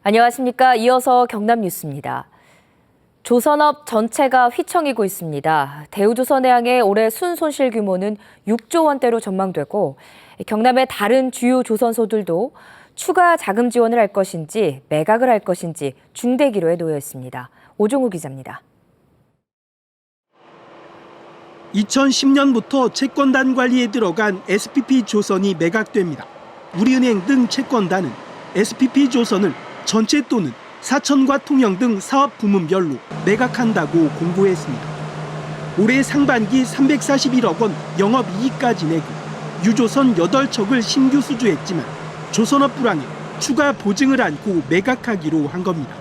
안녕하십니까. 이어서 경남 뉴스입니다. 조선업 전체가 휘청이고 있습니다. 대우조선해양의 올해 순손실 규모는 6조 원대로 전망되고 경남의 다른 주요 조선소들도 추가 자금 지원을 할 것인지 매각을 할 것인지 중대기로에 놓여 있습니다. 오종우 기자입니다. 2010년부터 채권단 관리에 들어간 SPP조선이 매각됩니다. 우리은행 등 채권단은 SPP조선을 전체 또는 사천과 통영 등 사업 부문별로 매각한다고 공고했습니다. 올해 상반기 341억 원 영업이익까지 내고 유조선 8척을 신규 수주했지만 조선업 불황에 추가 보증을 안고 매각하기로 한 겁니다.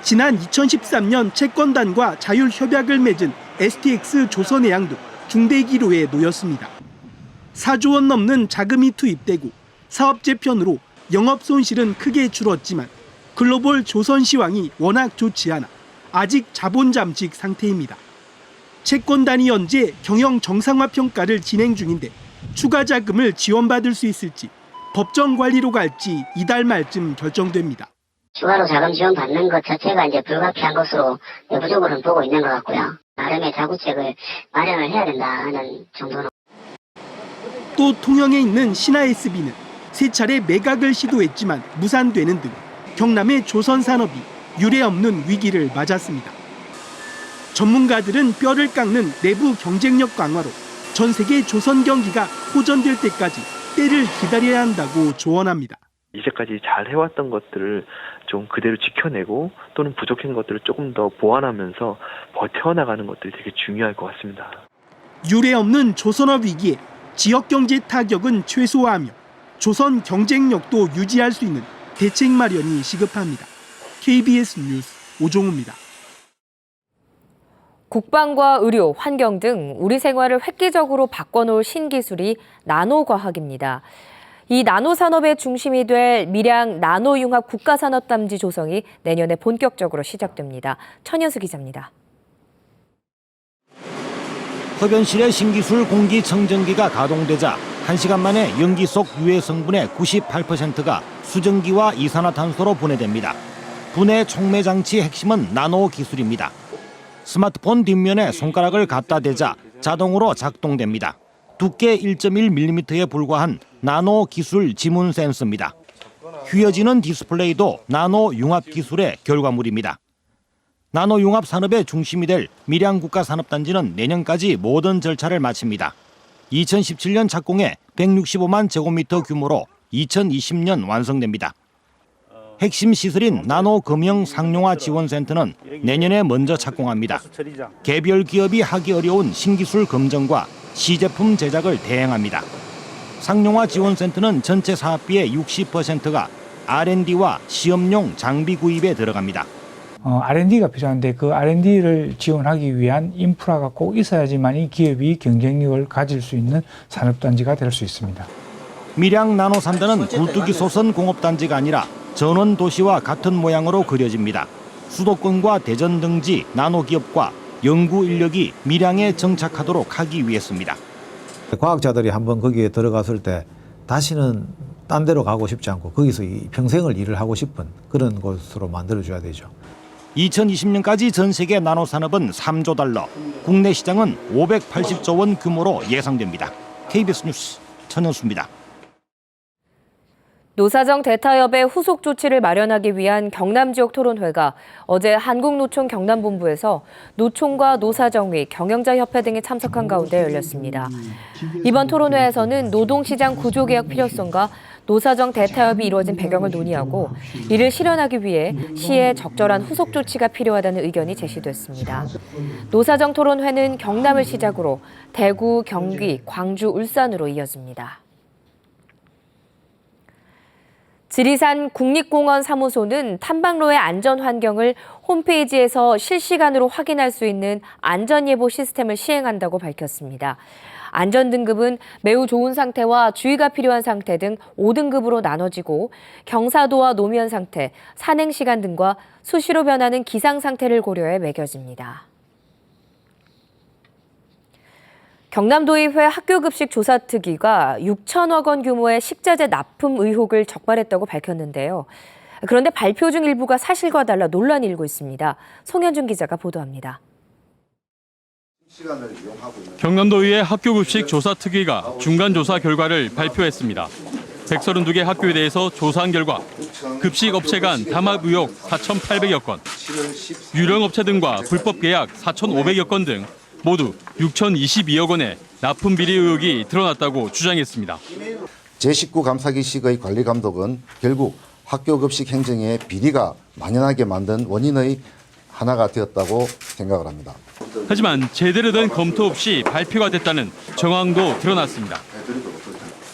지난 2013년 채권단과 자율협약을 맺은 STX 조선해양도 중대기로에 놓였습니다. 4조 원 넘는 자금이 투입되고 사업 재편으로 영업 손실은 크게 줄었지만 글로벌 조선시황이 워낙 좋지 않아 아직 자본 잠식 상태입니다. 채권단이 현재 경영 정상화 평가를 진행 중인데 추가 자금을 지원받을 수 있을지 법정 관리로 갈지 이달 말쯤 결정됩니다. 추가로 자금 지원 받는 것 자체가 이제 불가피한 것으로 내부적으로는 보고 있는 것 같고요. 나름의 자구책을 마련을 해야 된다는 정도는. 또 통영에 있는 신화SB는 세 차례 매각을 시도했지만 무산되는 등 경남의 조선 산업이 유례없는 위기를 맞았습니다. 전문가들은 뼈를 깎는 내부 경쟁력 강화로 전 세계 조선 경기가 호전될 때까지 때를 기다려야 한다고 조언합니다. 이제까지 잘 해왔던 것들을 좀 그대로 지켜내고 또는 부족한 것들을 조금 더 보완하면서 버텨나가는 것들이 되게 중요할 것 같습니다. 유례없는 조선업 위기에 지역 경제 타격은 최소화하며 조선 경쟁력도 유지할 수 있는 대책 마련이 시급합니다. KBS 뉴스 오종우입니다. 국방과 의료, 환경 등 우리 생활을 획기적으로 바꿔놓을 신기술이 나노과학입니다. 이 나노산업의 중심이 될 밀양 나노융합 국가산업단지 조성이 내년에 본격적으로 시작됩니다. 천현수 기자입니다. 흡연실의 신기술 공기청정기가 가동되자 1시간 만에 연기 속 유해 성분의 98%가 수증기와 이산화탄소로 분해됩니다. 분해 촉매 장치의 핵심은 나노 기술입니다. 스마트폰 뒷면에 손가락을 갖다 대자 자동으로 작동됩니다. 두께 1.1mm에 불과한 나노 기술 지문 센서입니다. 휘어지는 디스플레이도 나노 융합 기술의 결과물입니다. 나노 융합 산업의 중심이 될 밀양국가산업단지는 내년까지 모든 절차를 마칩니다. 2017년 착공해 165만 제곱미터 규모로 2020년 완성됩니다. 핵심 시설인 나노 금형 상용화 지원센터는 내년에 먼저 착공합니다. 개별 기업이 하기 어려운 신기술 검증과 시제품 제작을 대행합니다. 상용화 지원센터는 전체 사업비의 60%가 R&D와 시험용 장비 구입에 들어갑니다. R&D가 필요한데 그 R&D를 지원하기 위한 인프라가 꼭 있어야지만 이 기업이 경쟁력을 가질 수 있는 산업단지가 될 수 있습니다. 밀양 나노산단은 굴뚝이 솟은 공업단지가 아니라 전원도시와 같은 모양으로 그려집니다. 수도권과 대전 등지 나노기업과 연구 인력이 밀양에 정착하도록 하기 위해서입니다. 과학자들이 한번 거기에 들어갔을 때 다시는 딴 데로 가고 싶지 않고 거기서 평생을 일을 하고 싶은 그런 곳으로 만들어줘야 되죠. 2020년까지 전 세계 나노산업은 3조 달러, 국내 시장은 580조 원 규모로 예상됩니다. KBS 뉴스 천현수입니다. 노사정 대타협의 후속 조치를 마련하기 위한 경남 지역 토론회가 어제 한국노총 경남본부에서 노총과 노사정위, 경영자협회 등이 참석한 가운데 열렸습니다. 이번 토론회에서는 노동시장 구조개혁 필요성과 노사정 대타협이 이루어진 배경을 논의하고 이를 실현하기 위해 시에 적절한 후속 조치가 필요하다는 의견이 제시됐습니다. 노사정 토론회는 경남을 시작으로 대구, 경기, 광주, 울산으로 이어집니다. 지리산 국립공원 사무소는 탐방로의 안전 환경을 홈페이지에서 실시간으로 확인할 수 있는 안전예보 시스템을 시행한다고 밝혔습니다. 안전등급은 매우 좋은 상태와 주의가 필요한 상태 등 5등급으로 나눠지고 경사도와 노면 상태, 산행시간 등과 수시로 변하는 기상 상태를 고려해 매겨집니다. 경남도의회 학교급식 조사특위가 6천억 원 규모의 식자재 납품 의혹을 적발했다고 밝혔는데요. 그런데 발표 중 일부가 사실과 달라 논란이 일고 있습니다. 송현준 기자가 보도합니다. 경남도의회 학교급식 조사특위가 중간조사 결과를 발표했습니다. 132개 학교에 대해서 조사한 결과 급식 업체 간 담합 의혹 4,800여 건, 유령업체 등과 불법 계약 4,500여 건 등 모두 6,022억 원의 납품 비리 의혹이 드러났다고 주장했습니다. 제19 감사기식의 관리 감독은 결국 학교 급식 행정에 비리가 만연하게 만든 원인의 하나가 되었다고 생각을 합니다. 하지만 제대로 된 검토 없이 발표가 됐다는 정황도 드러났습니다.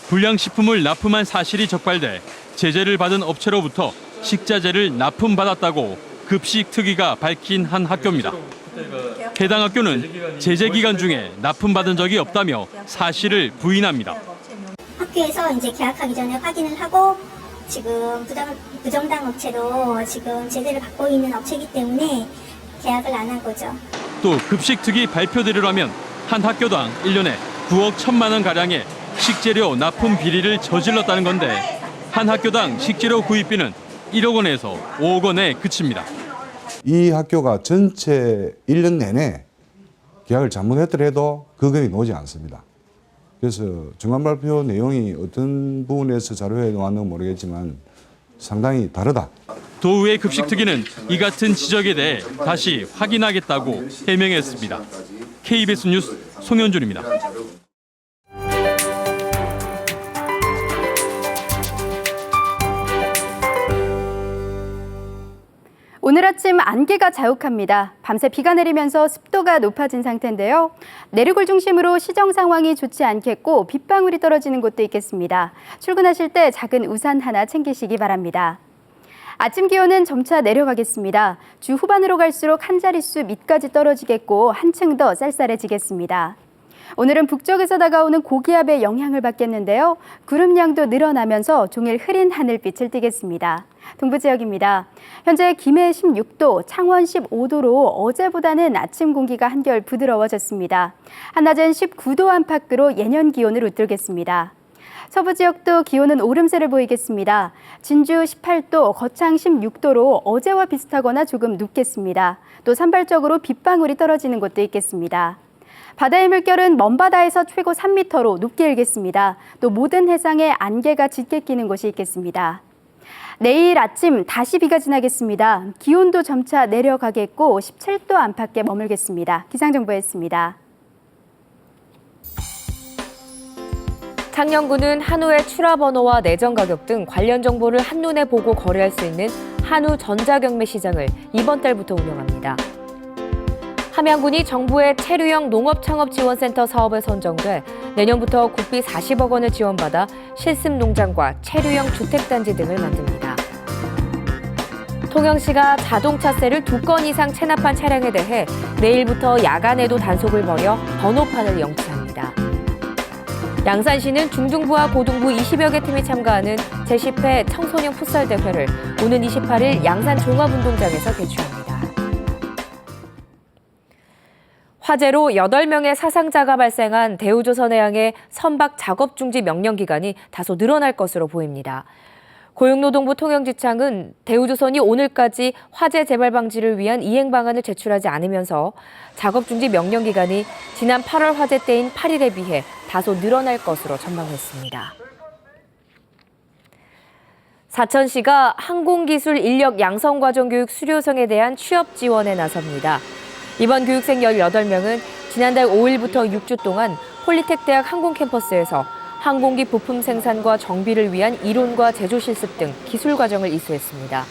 불량식품을 납품한 사실이 적발돼 제재를 받은 업체로부터 식자재를 납품받았다고 급식특위가 밝힌 한 학교입니다. 해당 학교는 제재 기간 중에 납품받은 적이 없다며 사실을 부인합니다. 학교에서 이제 계약하기 전에 확인을 하고 지금 부정당 업체도 지금 제재를 받고 있는 업체이기 때문에 계약을 안 한 거죠. 또 급식특위 발표대로라면 한 학교당 1년에 9억 1천만 원 가량의 식재료 납품 비리를 저질렀다는 건데 한 학교당 식재료 구입비는 1억 원에서 5억 원에 그칩니다. 이 학교가 전체 1년 내내 계약을 잘못했더라도 그 금액이 나오지 않습니다. 그래서 중간발표 내용이 어떤 부분에서 자료에 나왔는지 모르겠지만 상당히 다르다. 도의회 급식특위는 이 같은 지적에 대해 다시 확인하겠다고 해명했습니다. KBS 뉴스 송현준입니다. 오늘 아침 안개가 자욱합니다. 밤새 비가 내리면서 습도가 높아진 상태인데요. 내륙을 중심으로 시정 상황이 좋지 않겠고 빗방울이 떨어지는 곳도 있겠습니다. 출근하실 때 작은 우산 하나 챙기시기 바랍니다. 아침 기온은 점차 내려가겠습니다. 주 후반으로 갈수록 한 자릿수 밑까지 떨어지겠고 한층 더 쌀쌀해지겠습니다. 오늘은 북쪽에서 다가오는 고기압의 영향을 받겠는데요. 구름량도 늘어나면서 종일 흐린 하늘빛을 띠겠습니다. 동부 지역입니다. 현재 김해 16도, 창원 15도로 어제보다는 아침 공기가 한결 부드러워졌습니다. 한낮은 19도 안팎으로 예년 기온을 웃돌겠습니다. 서부 지역도 기온은 오름세를 보이겠습니다. 진주 18도, 거창 16도로 어제와 비슷하거나 조금 높겠습니다. 또 산발적으로 빗방울이 떨어지는 곳도 있겠습니다. 바다의 물결은 먼 바다에서 최고 3m로 높게 일겠습니다. 또 모든 해상에 안개가 짙게 끼는 곳이 있겠습니다. 내일 아침 다시 비가 지나겠습니다. 기온도 점차 내려가겠고 17도 안팎에 머물겠습니다. 기상정보였습니다. 창녕군은 한우의 출하번호와 내정 가격 등 관련 정보를 한눈에 보고 거래할 수 있는 한우 전자경매 시장을 이번 달부터 운영합니다. 함양군이 정부의 체류형 농업창업지원센터 사업에 선정돼 내년부터 국비 40억 원을 지원받아 실습농장과 체류형 주택단지 등을 만듭니다. 통영시가 자동차세를 2건 이상 체납한 차량에 대해 내일부터 야간에도 단속을 벌여 번호판을 영치합니다. 양산시는 중등부와 고등부 20여 개 팀이 참가하는 제10회 청소년 풋살 대회를 오는 28일 양산 종합운동장에서 개최합니다. 화재로 8명의 사상자가 발생한 대우조선해양의 선박 작업 중지 명령 기간이 다소 늘어날 것으로 보입니다. 고용노동부 통영지청은 대우조선이 오늘까지 화재 재발 방지를 위한 이행 방안을 제출하지 않으면서 작업 중지 명령 기간이 지난 8월 화재 때인 8일에 비해 다소 늘어날 것으로 전망했습니다. 사천시가 항공기술 인력 양성과정교육 수료생에 대한 취업 지원에 나섭니다. 이번 교육생 18명은 지난달 5일부터 6주 동안 폴리텍 대학 항공캠퍼스에서 항공기 부품 생산과 정비를 위한 이론과 제조 실습 등 기술 과정을 이수했습니다.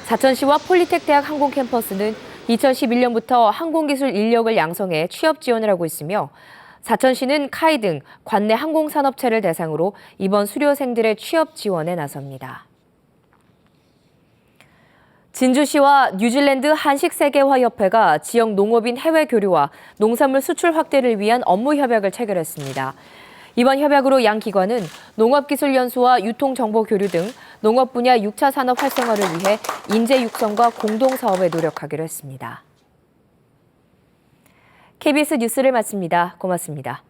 사천시와 폴리텍 대학 항공캠퍼스는 2011년부터 항공기술 인력을 양성해 취업 지원을 하고 있으며 사천시는 카이 등 관내 항공산업체를 대상으로 이번 수료생들의 취업 지원에 나섭니다. 진주시와 뉴질랜드 한식세계화협회가 지역 농업인 해외 교류와 농산물 수출 확대를 위한 업무 협약을 체결했습니다. 이번 협약으로 양 기관은 농업기술연수와 유통정보 교류 등 농업 분야 6차 산업 활성화를 위해 인재 육성과 공동사업에 노력하기로 했습니다. KBS 뉴스를 마칩니다. 고맙습니다.